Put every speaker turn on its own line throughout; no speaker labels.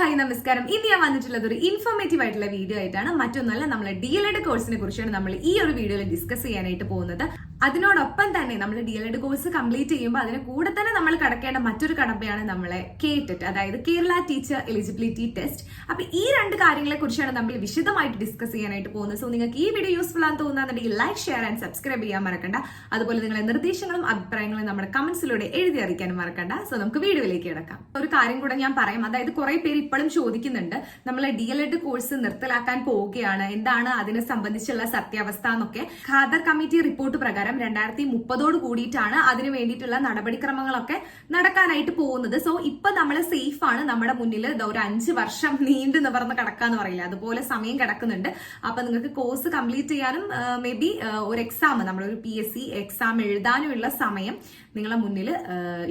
Hi നമസ്കാരം. ഇന്ന് ഞാൻ വന്നിട്ടുള്ളത് ഒരു ഇൻഫോർമേറ്റീവ് ആയിട്ടുള്ള വീഡിയോ ആയിട്ടാണ്. മറ്റൊന്നല്ല, നമ്മളെ DLED കോഴ്സിനെ കുറിച്ചാണ് നമ്മൾ ഈ ഒരു വീഡിയോയിൽ ഡിസ്കസ് ചെയ്യാനായിട്ട് പോകുന്നത്. അതിനോടൊപ്പം തന്നെ നമ്മൾ DLED കോഴ്സ് കംപ്ലീറ്റ് ചെയ്യുമ്പോൾ അതിന് കൂടെ തന്നെ നമ്മൾ കടക്കേണ്ട മറ്റൊരു കടമ്പയാണ് നമ്മളെ KTET, അതായത് കേരള ടീച്ചർ എലിജിബിലിറ്റി ടെസ്റ്റ്. അപ്പൊ ഈ രണ്ട് കാര്യങ്ങളെ കുറിച്ചാണ് നമ്മൾ വിശദമായിട്ട് ഡിസ്കസ് ചെയ്യാനായിട്ട് പോകുന്നത്. സോ നിങ്ങൾക്ക് ഈ വീഡിയോ യൂസ്ഫുൾ ആണെന്ന് തോന്നുന്നുണ്ടെങ്കിൽ ലൈക്ക്, ഷെയർ ആൻഡ് സബ്സ്ക്രൈബ് ചെയ്യാൻ മറക്കണ്ട. അതുപോലെ നിങ്ങളുടെ നിർദ്ദേശങ്ങളും അഭിപ്രായങ്ങളും നമ്മുടെ കമന്റ്സിലൂടെ എഴുതി അറിയിക്കാനും മറക്കണ്ട. സോ നമുക്ക് വീഡിയോയിലേക്ക് കിടക്കാം. ഒരു കാര്യം കൂടെ ഞാൻ പറയാം, അതായത് കുറെ പേര് ഇപ്പോഴും ചോദിക്കുന്നുണ്ട്, നമ്മൾ DLED കോഴ്സ് നിർത്തലാക്കാൻ പോവുകയാണ്, എന്താണ് അതിനെ സംബന്ധിച്ചുള്ള സത്യാവസ്ഥ എന്നൊക്കെ. ഖാദർ കമ്മിറ്റി റിപ്പോർട്ട് പ്രകാരം 2030 കൂടിയിട്ടാണ് അതിന് വേണ്ടിയിട്ടുള്ള നടപടിക്രമങ്ങളൊക്കെ നടക്കാനായിട്ട് പോകുന്നത്. സോ ഇപ്പൊ നമ്മൾ സേഫ് ആണ്. നമ്മുടെ മുന്നിൽ ഒരു 5 വർഷം നീണ്ടു നിവർന്ന് കിടക്കാന്ന് പറയില്ല, അതുപോലെ സമയം കിടക്കുന്നുണ്ട്. അപ്പൊ നിങ്ങൾക്ക് കോഴ്സ് കംപ്ലീറ്റ് ചെയ്യാനും മേ ബി ഒരു എക്സാം, നമ്മളൊരു PSC എക്സാം എഴുതാനുമുള്ള സമയം നിങ്ങളെ മുന്നിൽ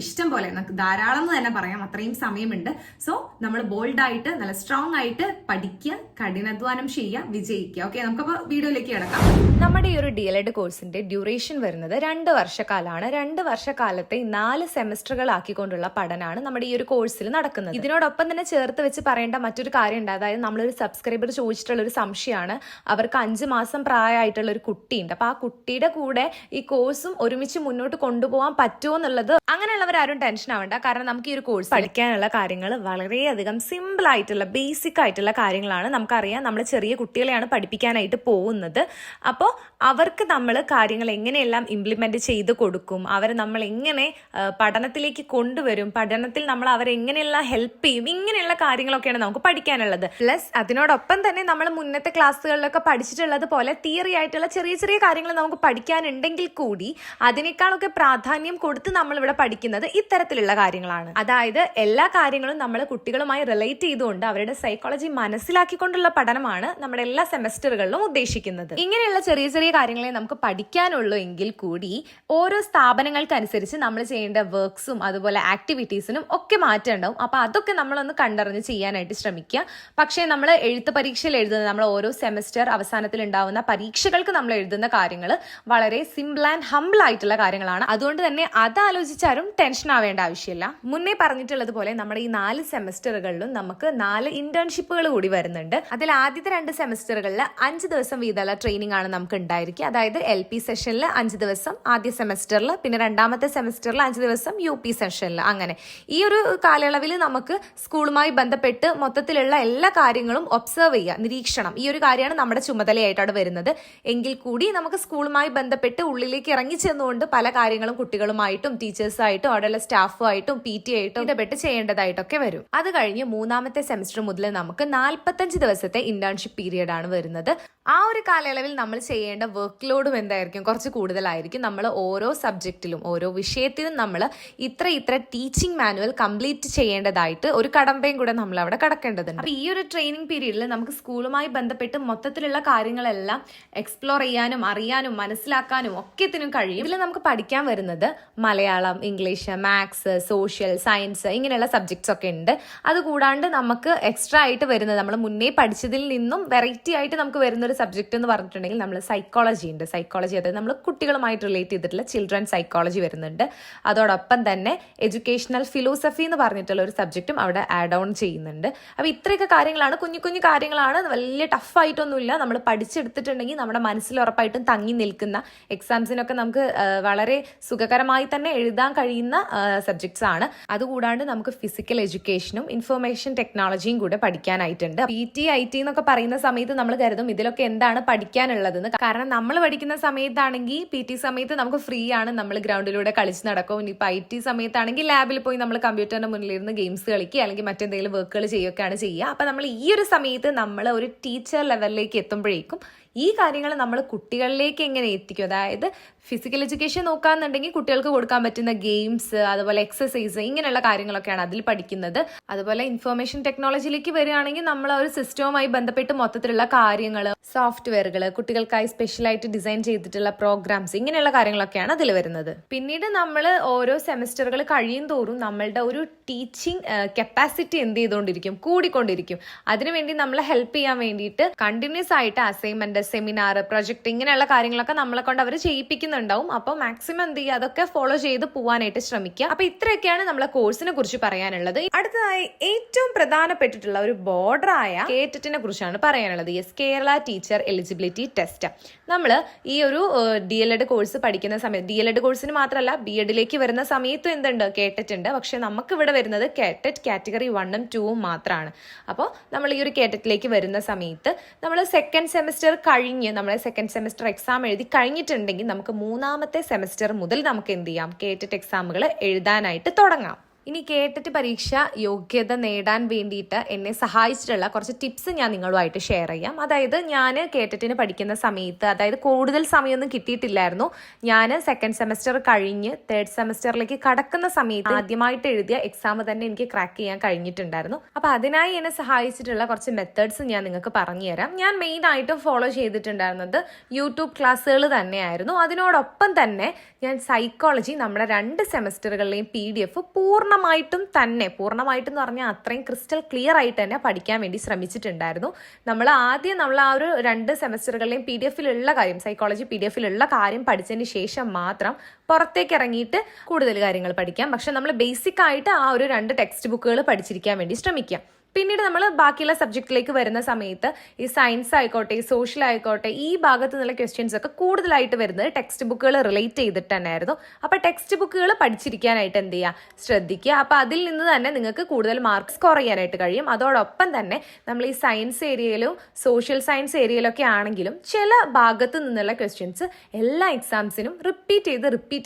ഇഷ്ടം പോലെ, നമുക്ക് ധാരാളം എന്ന് തന്നെ പറയാം, അത്രയും സമയമുണ്ട്. സോ നമ്മൾ ബോൾഡായിട്ട് നല്ല സ്ട്രോങ് ആയിട്ട് പഠിക്കുക, കഠിനാധ്വാനം ചെയ്യുക, വിജയിക്കുക. ഓക്കെ, നമുക്കപ്പോൾ വീഡിയോയിലേക്ക് കിടക്കാം.
നമ്മുടെ ഈ ഒരു DLED കോഴ്സിന്റെ ഡ്യൂറേഷൻ വരുന്നത് 2 വർഷക്കാലമാണ്. 2 വർഷക്കാലത്തെ 4 സെമസ്റ്ററുകളാക്കിക്കൊണ്ടുള്ള പഠനമാണ് നമ്മുടെ ഈ ഒരു കോഴ്സിൽ നടക്കുന്നത്. ഇതിനോടൊപ്പം തന്നെ ചേർത്ത് വെച്ച് പറയേണ്ട മറ്റൊരു കാര്യമുണ്ട്. അതായത് നമ്മളൊരു സബ്സ്ക്രൈബർ ചോദിച്ചിട്ടുള്ള ഒരു സംശയമാണ്, അവർക്ക് 5 മാസം പ്രായമായിട്ടുള്ള ഒരു കുട്ടിയുണ്ട്. അപ്പൊ ആ കുട്ടിയുടെ കൂടെ ഈ കോഴ്സും ഒരുമിച്ച് മുന്നോട്ട് കൊണ്ടുപോകാൻ പറ്റുമോ എന്നുള്ളത്, അങ്ങനെയുള്ളവരാരും ടെൻഷൻ ആവണ്ട. കാരണം നമുക്ക് ഈ ഒരു കോഴ്സ് പഠിക്കാനുള്ള കാര്യങ്ങൾ വളരെയധികം സിമ്പിൾ ആയിട്ടുള്ള ബേസിക് ആയിട്ടുള്ള കാര്യങ്ങളാണ്. നമുക്കറിയാം, നമ്മൾ ചെറിയ കുട്ടികളെയാണ് പഠിപ്പിക്കാനായിട്ട് പോകുന്നത്. അപ്പോൾ അവർക്ക് നമ്മൾ കാര്യങ്ങൾ എങ്ങനെയെല്ലാം ഇംപ്ലിമെന്റ് ചെയ്ത് കൊടുക്കും, അവരെ നമ്മൾ എങ്ങനെ പഠനത്തിലേക്ക് കൊണ്ടുവരും, പഠനത്തിൽ നമ്മൾ അവരെ എങ്ങനെയെല്ലാം ഹെൽപ്പ് ചെയ്യും, ഇങ്ങനെയുള്ള കാര്യങ്ങളൊക്കെയാണ് നമുക്ക് പഠിക്കാനുള്ളത്. പ്ലസ് അതിനോടൊപ്പം തന്നെ നമ്മൾ മുന്നത്തെ ക്ലാസ്സുകളിലൊക്കെ പഠിച്ചിട്ടുള്ളത് പോലെ തിയറി ആയിട്ടുള്ള ചെറിയ ചെറിയ കാര്യങ്ങൾ നമുക്ക് പഠിക്കാനുണ്ടെങ്കിൽ കൂടി അതിനേക്കാളൊക്കെ പ്രാധാന്യം കൊടുത്ത് നമ്മൾ ഇവിടെ പഠിക്കുന്നത് ഇത്തരത്തിലുള്ള കാര്യങ്ങളാണ്. അതായത് എല്ലാ കാര്യങ്ങളും നമ്മൾ കുട്ടികളുമായി റിലേറ്റ് ചെയ്തുകൊണ്ട് അവരുടെ സൈക്കോളജി മനസ്സിലാക്കിക്കൊണ്ടുള്ള പഠനമാണ് നമ്മുടെ എല്ലാ സെമസ്റ്ററുകളിലും ഉദ്ദേശിക്കുന്നത്. ഇങ്ങനെയുള്ള ചെറിയ ചെറിയ കാര്യങ്ങളെ നമുക്ക് പഠിക്കാനുള്ളൂ എങ്കിൽ കൂടി ഓരോ സ്ഥാപനങ്ങൾക്കനുസരിച്ച് നമ്മൾ ചെയ്യേണ്ട വർക്ക്സും അതുപോലെ ആക്ടിവിറ്റീസിനും ഒക്കെ മാറ്റം ഉണ്ടാവും. അപ്പൊ അതൊക്കെ നമ്മളൊന്ന് കണ്ടറിഞ്ഞ് ചെയ്യാനായിട്ട് ശ്രമിക്കുക. പക്ഷേ നമ്മൾ എഴുത്ത് പരീക്ഷയിൽ എഴുതുന്ന, നമ്മൾ ഓരോ സെമസ്റ്റർ അവസാനത്തിൽ ഉണ്ടാവുന്ന പരീക്ഷകൾക്ക് നമ്മൾ എഴുതുന്ന കാര്യങ്ങൾ വളരെ സിമ്പിൾ ആൻഡ് ഹംബിൾ ആയിട്ടുള്ള കാര്യങ്ങളാണ്. അതുകൊണ്ട് തന്നെ അതാലോചിച്ചാലും ടെൻഷൻ ആവേണ്ട ആവശ്യമില്ല. മുന്നേ പറഞ്ഞിട്ടുള്ളത് പോലെ നമ്മുടെ ഈ 4 സെമസ്റ്ററുകളിലും നമുക്ക് 4 ഇന്റേൺഷിപ്പുകൾ കൂടി വരുന്നുണ്ട്. അതിൽ ആദ്യത്തെ 2 സെമസ്റ്ററുകളിൽ 5 ദിവസം വീതമുള്ള ട്രെയിനിങ് ആണ് നമുക്ക് ഉണ്ടായിരിക്കുക. അതായത് LP സെഷനിൽ 5 ദിവസം ആദ്യ സെമസ്റ്ററിൽ, പിന്നെ രണ്ടാമത്തെ സെമസ്റ്ററിൽ 5 ദിവസം UP സെഷനിൽ. അങ്ങനെ ഈ ഒരു കാലയളവിൽ നമുക്ക് സ്കൂളുമായി ബന്ധപ്പെട്ട് മൊത്തത്തിലുള്ള എല്ലാ കാര്യങ്ങളും ഒബ്സർവ് ചെയ്യുക, നിരീക്ഷണം, ഈ ഒരു കാര്യമാണ് നമ്മുടെ ചുമതലയായിട്ടാണ് വരുന്നത്. എങ്കിൽ കൂടി നമുക്ക് സ്കൂളുമായി ബന്ധപ്പെട്ട് ഉള്ളിലേക്ക് ഇറങ്ങി ചെന്നുകൊണ്ട് പല കാര്യങ്ങളും കുട്ടികളുമായിട്ടും ടീച്ചേഴ്സായിട്ടും അവിടെയുള്ള സ്റ്റാഫുമായിട്ടും PT ആയിട്ടും ഇടപെട്ട് ചെയ്യേണ്ടതായിട്ടൊക്കെ വരും. അത് കഴിഞ്ഞ് 3ാമത്തെ സെമസ്റ്റർ മുതൽ നമുക്ക് 45 ദിവസത്തെ ഇന്റേൺഷിപ്പ് പീരിയഡ് ആണ് വരുന്നത്. ആ ഒരു കാലയളവിൽ നമ്മൾ ചെയ്യേണ്ട വർക്ക് ലോഡും എന്തായിരിക്കും, കുറച്ച് കൂടുതലായിരിക്കും. നമ്മൾ ഓരോ സബ്ജക്റ്റിലും ഓരോ വിഷയത്തിലും നമ്മൾ ഇത്ര ടീച്ചിങ് മാനുവൽ കംപ്ലീറ്റ് ചെയ്യേണ്ടതായിട്ട് ഒരു കടമ്പയും കൂടെ നമ്മൾ അവിടെ കടക്കേണ്ടതുണ്ട്. അപ്പൊ ഈ ഒരു ട്രെയിനിങ് പീരീഡിൽ നമുക്ക് സ്കൂളുമായി ബന്ധപ്പെട്ട് മൊത്തത്തിലുള്ള കാര്യങ്ങളെല്ലാം എക്സ്പ്ലോർ ചെയ്യാനും അറിയാനും മനസ്സിലാക്കാനും ഒക്കെത്തിനും കഴിയും. ഇതിൽ നമുക്ക് പഠിക്കാൻ വരുന്നത് Malayalam, English, maths, social, science, ഇങ്ങനെയുള്ള സബ്ജക്ട്സ് ഒക്കെ ഉണ്ട്. അതുകൂടാണ്ട് നമുക്ക് എക്സ്ട്രാ ആയിട്ട് വരുന്നത്, നമ്മൾ മുന്നേ പഠിച്ചതിൽ നിന്നും വെറൈറ്റി ആയിട്ട് നമുക്ക് വരുന്ന ഒരു സബ്ജക്ട് എന്ന് പറഞ്ഞിട്ടുണ്ടെങ്കിൽ നമ്മൾ സൈക്കോളജി ഉണ്ട്. സൈക്കോളജി, അതായത് നമ്മൾ കുട്ടികളുമായിട്ട് റിലേറ്റ് ചെയ്തിട്ടുള്ള ചിൽഡ്രൻ സൈക്കോളജി വരുന്നുണ്ട്. അതോടൊപ്പം തന്നെ എഡ്യൂക്കേഷണൽ ഫിലോസഫി എന്ന് പറഞ്ഞിട്ടുള്ള ഒരു സബ്ജക്റ്റും അവിടെ ആഡ് ഓൺ ചെയ്യുന്നുണ്ട്. അപ്പോൾ ഇത്രയൊക്കെ കാര്യങ്ങളാണ്, കുഞ്ഞു കുഞ്ഞു കാര്യങ്ങളാണ്, വലിയ ടഫായിട്ടൊന്നുമില്ല. നമ്മൾ പഠിച്ചെടുത്തിട്ടുണ്ടെങ്കിൽ നമ്മുടെ മനസ്സിൽ ഉറപ്പായിട്ടും തങ്ങി നിൽക്കുന്ന, എക്സാംസിനൊക്കെ നമുക്ക് വളരെ സുഖകരമായി തന്നെ എഴുതാൻ കഴിയുന്ന സബ്ജക്ട്സ് ആണ്. അതുകൂടാണ്ട് നമുക്ക് ഫിസിക്കൽ എഡ്യൂക്കേഷനും ഇൻഫർമേഷൻ ടെക്നോളജിയും കൂടെ പഠിക്കാനായിട്ടുണ്ട്. PT IT എന്നൊക്കെ പറയുന്ന സമയത്ത് നമ്മൾ കരുതും ഇതിലൊക്കെ എന്താണ് പഠിക്കാനുള്ളതെന്ന്. കാരണം നമ്മൾ പഠിക്കുന്ന സമയത്താണെങ്കിൽ PT സമയത്ത് നമുക്ക് ഫ്രീ ആണ്, നമ്മൾ ഗ്രൗണ്ടിലൂടെ കളിച്ച് നടക്കും. ഇനിയിപ്പോൾ IT സമയത്താണെങ്കിൽ ലാബിൽ പോയി നമ്മൾ കമ്പ്യൂട്ടറിന്റെ മുന്നിലിരുന്ന് ഗെയിംസ് കളിക്കുക അല്ലെങ്കിൽ മറ്റെന്തെങ്കിലും വർക്കുകൾ ചെയ്യുകയൊക്കെയാണ് ചെയ്യുക. അപ്പം നമ്മൾ ഈ ഒരു സമയത്ത് നമ്മൾ ഒരു ടീച്ചർ ലെവലിലേക്ക് എത്തുമ്പോഴേക്കും ഈ കാര്യങ്ങൾ നമ്മൾ കുട്ടികളിലേക്ക് എങ്ങനെ എത്തിക്കും, അതായത് ഫിസിക്കൽ എഡ്യൂക്കേഷൻ നോക്കാന്നുണ്ടെങ്കിൽ കുട്ടികൾക്ക് കൊടുക്കാൻ പറ്റുന്ന ഗെയിംസ്, അതുപോലെ എക്സസൈസ്, ഇങ്ങനെയുള്ള കാര്യങ്ങളൊക്കെയാണ് അതിൽ പഠിക്കുന്നത്. അതുപോലെ ഇൻഫർമേഷൻ ടെക്നോളജിയിലേക്ക് വരികയാണെങ്കിൽ നമ്മൾ ഒരു സിസ്റ്റവുമായി ബന്ധപ്പെട്ട് മൊത്തത്തിലുള്ള കാര്യങ്ങൾ, സോഫ്റ്റ്വെയറുകൾ, കുട്ടികൾക്കായി സ്പെഷ്യലായിട്ട് ഡിസൈൻ ചെയ്തിട്ടുള്ള പ്രോഗ്രാംസ്, ഇങ്ങനെയുള്ള കാര്യങ്ങളൊക്കെയാണ് അതിൽ വരുന്നത്. പിന്നീട് നമ്മൾ ഓരോ സെമസ്റ്ററുകൾ കഴിയും തോറും നമ്മളുടെ ഒരു ടീച്ചിങ് കപ്പാസിറ്റി എന്ത് ചെയ്തുകൊണ്ടിരിക്കും, കൂടിക്കൊണ്ടിരിക്കും. അതിനുവേണ്ടി നമ്മളെ ഹെൽപ്പ് ചെയ്യാൻ വേണ്ടിയിട്ട് കണ്ടിന്യൂസ് ആയിട്ട് അസൈൻമെന്റ്, സെമിനാർ, പ്രൊജക്ട് ഇങ്ങനെയുള്ള കാര്യങ്ങളൊക്കെ നമ്മളെ കൊണ്ട് അവർ ചെയ്യിപ്പിക്കുന്നുണ്ടാവും. അപ്പോൾ മാക്സിമം എന്ത് ചെയ്യുക, അതൊക്കെ ഫോളോ ചെയ്ത് പോകാനായിട്ട് ശ്രമിക്കുക. അപ്പോൾ ഇത്രയൊക്കെയാണ് നമ്മളെ കോഴ്സിനെ കുറിച്ച് പറയാനുള്ളത്. അടുത്തതായി ഏറ്റവും പ്രധാനപ്പെട്ടിട്ടുള്ള ഒരു ബോർഡറായ കേറ്ററ്റിനെ കുറിച്ചാണ് പറയാനുള്ളത്. Yes, Kerala teacher eligibility test. നമ്മൾ ഈ ഒരു DLED കോഴ്സ് പഠിക്കുന്ന സമയത്ത്, DLED കോഴ്സിന് മാത്രമല്ല BEDലേക്ക് വരുന്ന സമയത്തും എന്തുണ്ട്, കേറ്ററ്റ് ഉണ്ട്. പക്ഷെ നമുക്ക് ഇവിടെ വരുന്നത് കേറ്ററ്റ് കാറ്റഗറി 1 ഉം 2 ഉം മാത്രമാണ്. അപ്പോൾ നമ്മൾ ഈ ഒരു കേറ്ററ്റിലേക്ക് വരുന്ന സമയത്ത് നമ്മൾ സെക്കൻഡ് സെമിസ്റ്റർ കഴിഞ്ഞ്, നമ്മളെ സെക്കൻഡ് സെമിസ്റ്റർ എക്സാം എഴുതി കഴിഞ്ഞിട്ടുണ്ടെങ്കിൽ നമുക്ക് 3ാമത്തെ സെമിസ്റ്റർ മുതൽ നമുക്ക് എന്ത് ചെയ്യാം, കേറ്ററ്റ് എക്സാമുകൾ എഴുതാനായിട്ട് തുടങ്ങാം. ഇനി കേട്ടിട്ട് പരീക്ഷ യോഗ്യത നേടാൻ വേണ്ടിയിട്ട് എന്നെ സഹായിച്ചിട്ടുള്ള കുറച്ച് ടിപ്സ് ഞാൻ നിങ്ങളുമായിട്ട് ഷെയർ ചെയ്യാം. അതായത് ഞാൻ കേട്ടിട്ടിന് പഠിക്കുന്ന സമയത്ത്, അതായത് കൂടുതൽ സമയമൊന്നും കിട്ടിയിട്ടില്ലായിരുന്നു. ഞാൻ സെക്കൻഡ് സെമസ്റ്റർ കഴിഞ്ഞ് തേർഡ് സെമസ്റ്ററിലേക്ക് കടക്കുന്ന സമയത്ത് ആദ്യമായിട്ട് എഴുതിയ എക്സാം തന്നെ എനിക്ക് ക്രാക്ക് ചെയ്യാൻ കഴിഞ്ഞിട്ടുണ്ടായിരുന്നു. അപ്പോൾ അതിനായി എന്നെ സഹായിച്ചിട്ടുള്ള കുറച്ച് മെത്തേഡ്സ് ഞാൻ നിങ്ങൾക്ക് പറഞ്ഞു തരാം. ഞാൻ മെയിൻ ആയിട്ടും ഫോളോ ചെയ്തിട്ടുണ്ടായിരുന്നത് യൂട്യൂബ് ക്ലാസ്സുകൾ തന്നെയായിരുന്നു. അതിനോടൊപ്പം തന്നെ ഞാൻ സൈക്കോളജി നമ്മുടെ 2 സെമസ്റ്ററുകളിലെയും PDF പൂർണ്ണമായിട്ടും എന്ന് പറഞ്ഞാൽ അത്രയും ക്രിസ്റ്റൽ ക്ലിയർ ആയിട്ട് തന്നെ പഠിക്കാൻ വേണ്ടി ശ്രമിച്ചിട്ടുണ്ടായിരുന്നു. നമ്മൾ ആ ഒരു 2 സെമസ്റ്ററുകളിലെയും PDF-ലുള്ള കാര്യം, സൈക്കോളജി PDF-ലുള്ള കാര്യം പഠിച്ചതിന് ശേഷം മാത്രം പുറത്തേക്ക് ഇറങ്ങിയിട്ട് കൂടുതൽ കാര്യങ്ങൾ പഠിക്കാം. പക്ഷെ നമ്മൾ ബേസിക് ആയിട്ട് ആ ഒരു 2 ടെക്സ്റ്റ് ബുക്കുകൾ പഠിച്ചിരിക്കാൻ വേണ്ടി ശ്രമിക്കാം. പിന്നീട് നമ്മൾ ബാക്കിയുള്ള സബ്ജക്റ്റിലേക്ക് വരുന്ന സമയത്ത് ഈ സയൻസ് ആയിക്കോട്ടെ, സോഷ്യൽ ആയിക്കോട്ടെ, ഈ ഭാഗത്ത് നിന്നുള്ള ക്വസ്റ്റ്യൻസ് ഒക്കെ കൂടുതലായിട്ട് വരുന്നത് ടെക്സ്റ്റ് ബുക്കുകൾ റിലേറ്റ് ചെയ്തിട്ട് തന്നെയായിരുന്നു. അപ്പോൾ ടെക്സ്റ്റ് ബുക്കുകൾ പഠിച്ചിരിക്കാനായിട്ട് എന്ത് ചെയ്യുക, ശ്രദ്ധിക്കുക. അപ്പോൾ അതിൽ നിന്ന് തന്നെ നിങ്ങൾക്ക് കൂടുതൽ മാർക്ക് സ്കോർ ചെയ്യാനായിട്ട് കഴിയും. അതോടൊപ്പം തന്നെ നമ്മൾ ഈ സയൻസ് ഏരിയയിലും സോഷ്യൽ സയൻസ് ഏരിയയിലൊക്കെ ആണെങ്കിലും ചില ഭാഗത്ത് നിന്നുള്ള ക്വസ്റ്റ്യൻസ് എല്ലാ എക്സാംസിനും റിപ്പീറ്റ്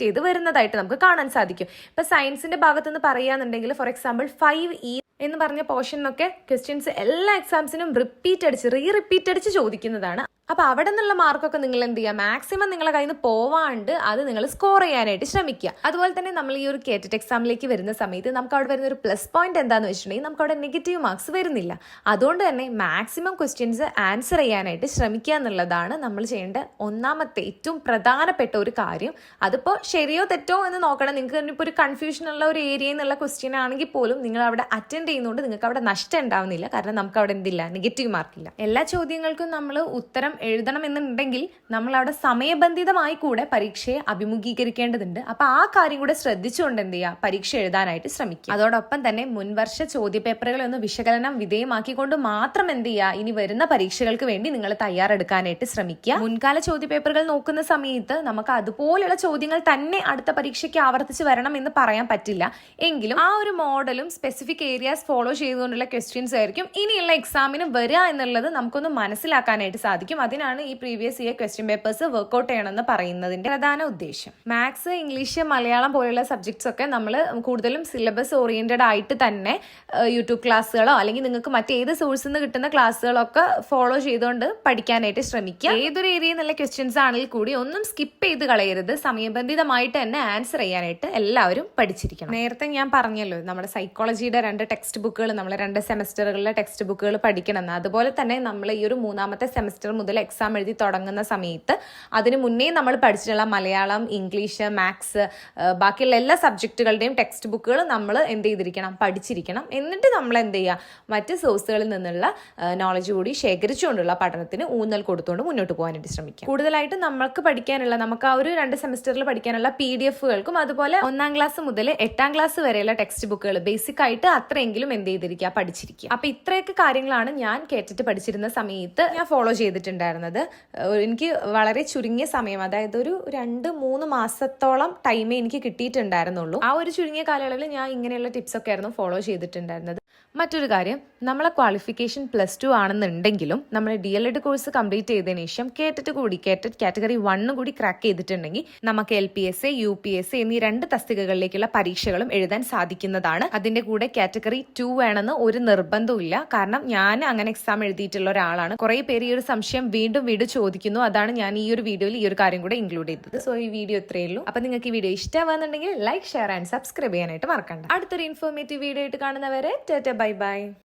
ചെയ്ത് വരുന്നതായിട്ട് നമുക്ക് കാണാൻ സാധിക്കും. ഇപ്പോൾ സയൻസിന്റെ ഭാഗത്തുനിന്ന് പറയുകയാണെന്നുണ്ടെങ്കിൽ ഫോർ എക്സാമ്പിൾ 5E എന്ന് പറഞ്ഞ പോർഷനൊക്കെ ക്വസ്റ്റ്യൻസ് എല്ലാ എക്സാംസിനും റിപ്പീറ്റ് അടിച്ച് ചോദിക്കുന്നതാണ്. അപ്പോൾ അവിടെ നിന്നുള്ള മാർക്കൊക്കെ നിങ്ങൾ എന്ത് ചെയ്യുക, മാക്സിമം നിങ്ങളെ കയ്യിൽ നിന്ന് പോവാണ്ട് അത് നിങ്ങൾ സ്കോർ ചെയ്യാനായിട്ട് ശ്രമിക്കുക. അതുപോലെ തന്നെ നമ്മൾ ഈ ഒരു കേറ്ററ്റ് എക്സാമിലേക്ക് വരുന്ന സമയത്ത് നമുക്ക് അവിടെ വരുന്ന ഒരു പ്ലസ് പോയിന്റ് എന്താണെന്ന് വെച്ചിട്ടുണ്ടെങ്കിൽ നമുക്ക് അവിടെ നെഗറ്റീവ് മാർക്സ് വരുന്നില്ല. അതുകൊണ്ട് തന്നെ മാക്സിമം ക്വസ്റ്റ്യൻസ് ആൻസർ ചെയ്യാനായിട്ട് ശ്രമിക്കുക എന്നുള്ളതാണ് നമ്മൾ ചെയ്യേണ്ട ഒന്നാമത്തെ ഏറ്റവും പ്രധാനപ്പെട്ട ഒരു കാര്യം. അതിപ്പോൾ ശരിയോ തെറ്റോ എന്ന് നോക്കണം. നിങ്ങൾക്ക് ഇപ്പോൾ ഒരു കൺഫ്യൂഷനുള്ള ഒരു ഏരിയ എന്നുള്ള ക്വസ്റ്റ്യൻ ആണെങ്കിൽ പോലും നിങ്ങൾ അവിടെ അറ്റൻഡ് ചെയ്യുന്നതുകൊണ്ട് നിങ്ങൾക്ക് അവിടെ നഷ്ടം ഉണ്ടാവുന്നില്ല. കാരണം നമുക്ക് അവിടെ എന്തില്ല, നെഗറ്റീവ് മാർക്കില്ല. എല്ലാ ചോദ്യങ്ങൾക്കും നമ്മൾ ഉത്തരം എഴുതണം എന്നുണ്ടെങ്കിൽ നമ്മൾ അവിടെ സമയബന്ധിതമായി കൂടെ പരീക്ഷയെ അഭിമുഖീകരിക്കേണ്ടതുണ്ട്. അപ്പൊ ആ കാര്യം കൂടെ ശ്രദ്ധിച്ചുകൊണ്ട് എന്ത് ചെയ്യുക, പരീക്ഷ എഴുതാനായിട്ട് ശ്രമിക്കുക. അതോടൊപ്പം തന്നെ മുൻവർഷ ചോദ്യപേപ്പറുകൾ ഒന്ന് വിശകലനം വിധേയമാക്കിക്കൊണ്ട് മാത്രം എന്ത് ചെയ്യുക, ഇനി വരുന്ന പരീക്ഷകൾക്ക് വേണ്ടി നിങ്ങൾ തയ്യാറെടുക്കാനായിട്ട് ശ്രമിക്കുക. മുൻകാല ചോദ്യപേപ്പറുകൾ നോക്കുന്ന സമയത്ത് നമുക്ക് അതുപോലെയുള്ള ചോദ്യങ്ങൾ തന്നെ അടുത്ത പരീക്ഷയ്ക്ക് ആവർത്തിച്ച് വരണം എന്ന് പറയാൻ പറ്റില്ല. എങ്കിലും ആ ഒരു മോഡലും സ്പെസിഫിക് ഏരിയാസ് ഫോളോ ചെയ്തുകൊണ്ടുള്ള ക്വസ്റ്റ്യൻസ് ആയിരിക്കും ഇനിയുള്ള എക്സാമിന് വരിക എന്നുള്ളത് നമുക്കൊന്ന് മനസ്സിലാക്കാനായിട്ട് സാധിക്കും. അതിനാണ് ഈ previous year question papers workout ചെയ്യണമെന്ന് പറയുന്നതിന്റെ പ്രധാന ഉദ്ദേശം. മാത്സ്, ഇംഗ്ലീഷ്, മലയാളം പോലെയുള്ള സബ്ജക്ട്സ് ഒക്കെ നമ്മൾ കൂടുതലും സിലബസ് ഓറിയന്റഡ് ആയിട്ട് തന്നെ യൂട്യൂബ് ക്ലാസ്സുകളോ അല്ലെങ്കിൽ നിങ്ങൾക്ക് മറ്റേത് സോഴ്സിൽ നിന്ന് കിട്ടുന്ന ക്ലാസ്സുകളൊക്കെ ഫോളോ ചെയ്തുകൊണ്ട് പഠിക്കാനായിട്ട് ശ്രമിക്കുക. ഏതൊരു ഏരിയയിൽ നിന്നുള്ള ക്വസ്റ്റ്യൻസ് ആണെങ്കിൽ കൂടി ഒന്നും സ്കിപ്പ് ചെയ്ത് കളയരുത്. സമയബന്ധിതമായിട്ട് തന്നെ ആൻസർ ചെയ്യാനായിട്ട് എല്ലാവരും പഠിച്ചിരിക്കണം. നേരത്തെ ഞാൻ പറഞ്ഞല്ലോ നമ്മുടെ സൈക്കോളജിയുടെ 2 ടെക്സ്റ്റ് ബുക്കുകൾ, നമ്മൾ 2 സെമസ്റ്ററുകളിലെ ടെക്സ്റ്റ് ബുക്കുകൾ പഠിക്കണമെന്ന്. അതുപോലെ തന്നെ നമ്മൾ ഈ ഒരു 3ാമത്തെ സെമസ്റ്റർ മുതൽ എക്സാം എഴുതി തുടങ്ങുന്ന സമയത്ത് അതിന് മുന്നേ നമ്മൾ പഠിച്ചിട്ടുള്ള മലയാളം, ഇംഗ്ലീഷ്, മാത്സ്, ബാക്കിയുള്ള എല്ലാ സബ്ജക്റ്റുകളുടെയും ടെക്സ്റ്റ് ബുക്കുകൾ നമ്മൾ എന്ത് ചെയ്തിരിക്കണം, പഠിച്ചിരിക്കണം. എന്നിട്ട് നമ്മൾ എന്ത് ചെയ്യുക, മറ്റ് സോഴ്സുകളിൽ നിന്നുള്ള നോളജ് കൂടി ശേഖരിച്ചുകൊണ്ടുള്ള പഠനത്തിന് ഊന്നൽ കൊടുത്തുകൊണ്ട് മുന്നോട്ട് പോകാനായിട്ട് ശ്രമിക്കുക. കൂടുതലായിട്ട് നമുക്ക് ആ ഒരു 2 സെമസ്റ്ററിൽ പഠിക്കാനുള്ള PDF-കൾക്കും അതുപോലെ 1ാം ക്ലാസ് മുതൽ 8ാം ക്ലാസ് വരെയുള്ള ടെക്സ്റ്റ് ബുക്കുകൾ ബേസിക് ആയിട്ട് അത്രയെങ്കിലും എന്ത് ചെയ്തിരിക്കുക, പഠിച്ചിരിക്കുക. അപ്പൊ ഇത്രയൊക്കെ കാര്യങ്ങളാണ് ഞാൻ കേട്ടിട്ട് പഠിച്ചിരുന്ന സമയത്ത് ഞാൻ ഫോളോ ചെയ്തിട്ടുണ്ടായിരുന്നത്. എനിക്ക് വളരെ ചുരുങ്ങിയ സമയം, അതായത് ഒരു 2-3 മാസത്തോളം ടൈമേ എനിക്ക് കിട്ടിയിട്ടുണ്ടായിരുന്നുള്ളൂ. ആ ഒരു ചുരുങ്ങിയ കാലയളവിൽ ഞാൻ ഇങ്ങനെയുള്ള ടിപ്സ് ഒക്കെ ആയിരുന്നു ഫോളോ ചെയ്തിട്ടുണ്ടായിരുന്നത്. മറ്റൊരു കാര്യം, നമ്മളെ ക്വാളിഫിക്കേഷൻ +2 ആണെന്നുണ്ടെങ്കിലും നമ്മൾ DLED കോഴ്സ് കംപ്ലീറ്റ് ചെയ്തതിനു ശേഷം കേറ്ററ്റ് കാറ്റഗറി 1 കൂടി ക്രാക്ക് ചെയ്തിട്ടുണ്ടെങ്കിൽ നമുക്ക് LPSA, UPSA എന്നീ 2 തസ്തികകളിലേക്കുള്ള പരീക്ഷകളും എഴുതാൻ സാധിക്കുന്നതാണ്. അതിന്റെ കൂടെ കാറ്റഗറി 2 വേണമെന്ന് ഒരു നിർബന്ധവും. കാരണം ഞാൻ അങ്ങനെ എക്സാം എഴുതിയിട്ടുള്ള ഒരാളാണ്. കുറെ പേര് ഈ ഒരു സംശയം വീണ്ടും ചോദിക്കുന്നു. അതാണ് ഞാൻ ഈ ഒരു വീഡിയോയിൽ ഈ ഒരു കാര്യം കൂടെ ഇൻക്ലൂഡ് ചെയ്തത്. സോ ഈ വീഡിയോ ഇത്രയേ ഉള്ളൂ. അപ്പൊ നിങ്ങൾക്ക് ഈ വീഡിയോ ഇഷ്ടമാകുന്നുണ്ടെങ്കിൽ ലൈക്ക്, ഷെയർ ആൻഡ് സബ്സ്ക്രൈബ് ചെയ്യാനായിട്ട് മറക്കണ്ട. അടുത്തൊരു ഇൻഫോർമേറ്റീവ് വീഡിയോ ആയിട്ട് കാണുന്നവരെ ബൈ ബൈ.